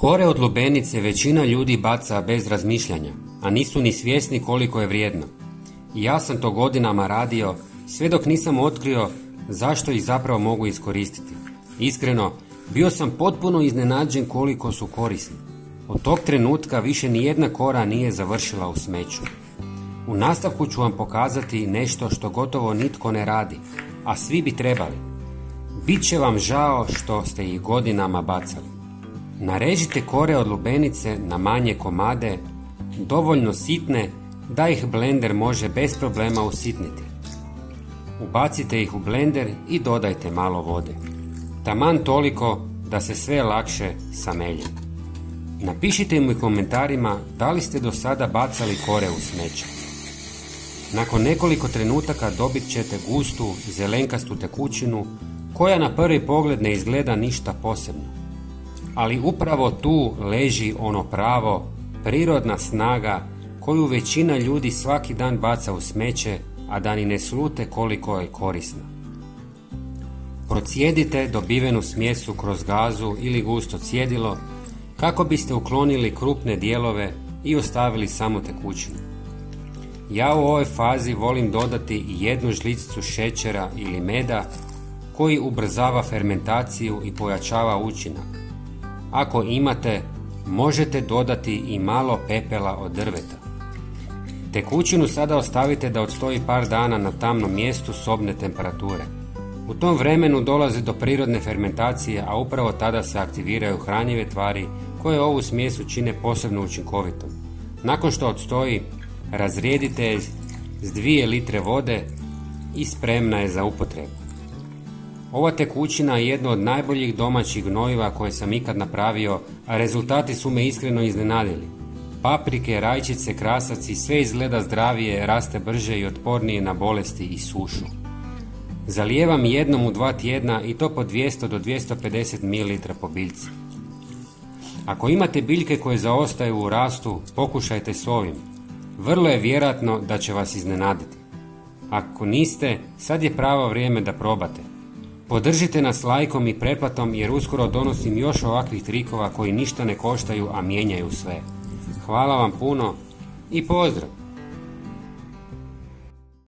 Kore od lubenice većina ljudi baca bez razmišljanja, a nisu ni svjesni koliko je vrijedno. I ja sam to godinama radio, sve dok nisam otkrio zašto ih zapravo mogu iskoristiti. Iskreno, bio sam potpuno iznenađen koliko su korisni. Od tog trenutka više ni jedna kora nije završila u smeću. U nastavku ću vam pokazati nešto što gotovo nitko ne radi, a svi bi trebali. Biće vam žao što ste ih godinama bacali. Narežite kore od lubenice na manje komade, dovoljno sitne da ih blender može bez problema usitniti. Ubacite ih u blender i dodajte malo vode. Taman toliko da se sve lakše samelje. Napišite mi u komentarima da li ste do sada bacali kore u smeće. Nakon nekoliko trenutaka dobit ćete gustu, zelenkastu tekućinu koja na prvi pogled ne izgleda ništa posebno. Ali upravo tu leži ono pravo, prirodna snaga koju većina ljudi svaki dan baca u smeće, a da ni ne slute koliko je korisna. Procijedite dobivenu smjesu kroz gazu ili gusto cjedilo kako biste uklonili krupne dijelove i ostavili samo tekućinu. Ja u ovoj fazi volim dodati i jednu žličicu šećera ili meda koji ubrzava fermentaciju i pojačava učinak. Ako imate, možete dodati i malo pepela od drveta. Tekućinu sada ostavite da odstoji par dana na tamnom mjestu sobne temperature. U tom vremenu dolazi do prirodne fermentacije, a upravo tada se aktiviraju hranjive tvari koje ovu smjesu čine posebno učinkovitom. Nakon što odstoji, razrijedite je s 2 litre vode i spremna je za upotrebu. Ova tekućina je jedno od najboljih domaćih gnojiva koje sam ikad napravio, a rezultati su me iskreno iznenadili. Paprike, rajčice, krasaci, sve izgleda zdravije, raste brže i otpornije na bolesti i sušu. Zalijevam jednom u 2 tjedna i to po 200 do 250 ml po biljci. Ako imate biljke koje zaostaju u rastu, pokušajte s ovim. Vrlo je vjerojatno da će vas iznenaditi. Ako niste, sad je pravo vrijeme da probate. Podržite nas lajkom i pretplatom jer uskoro donosim još ovakvih trikova koji ništa ne koštaju, a mijenjaju sve. Hvala vam puno i pozdrav!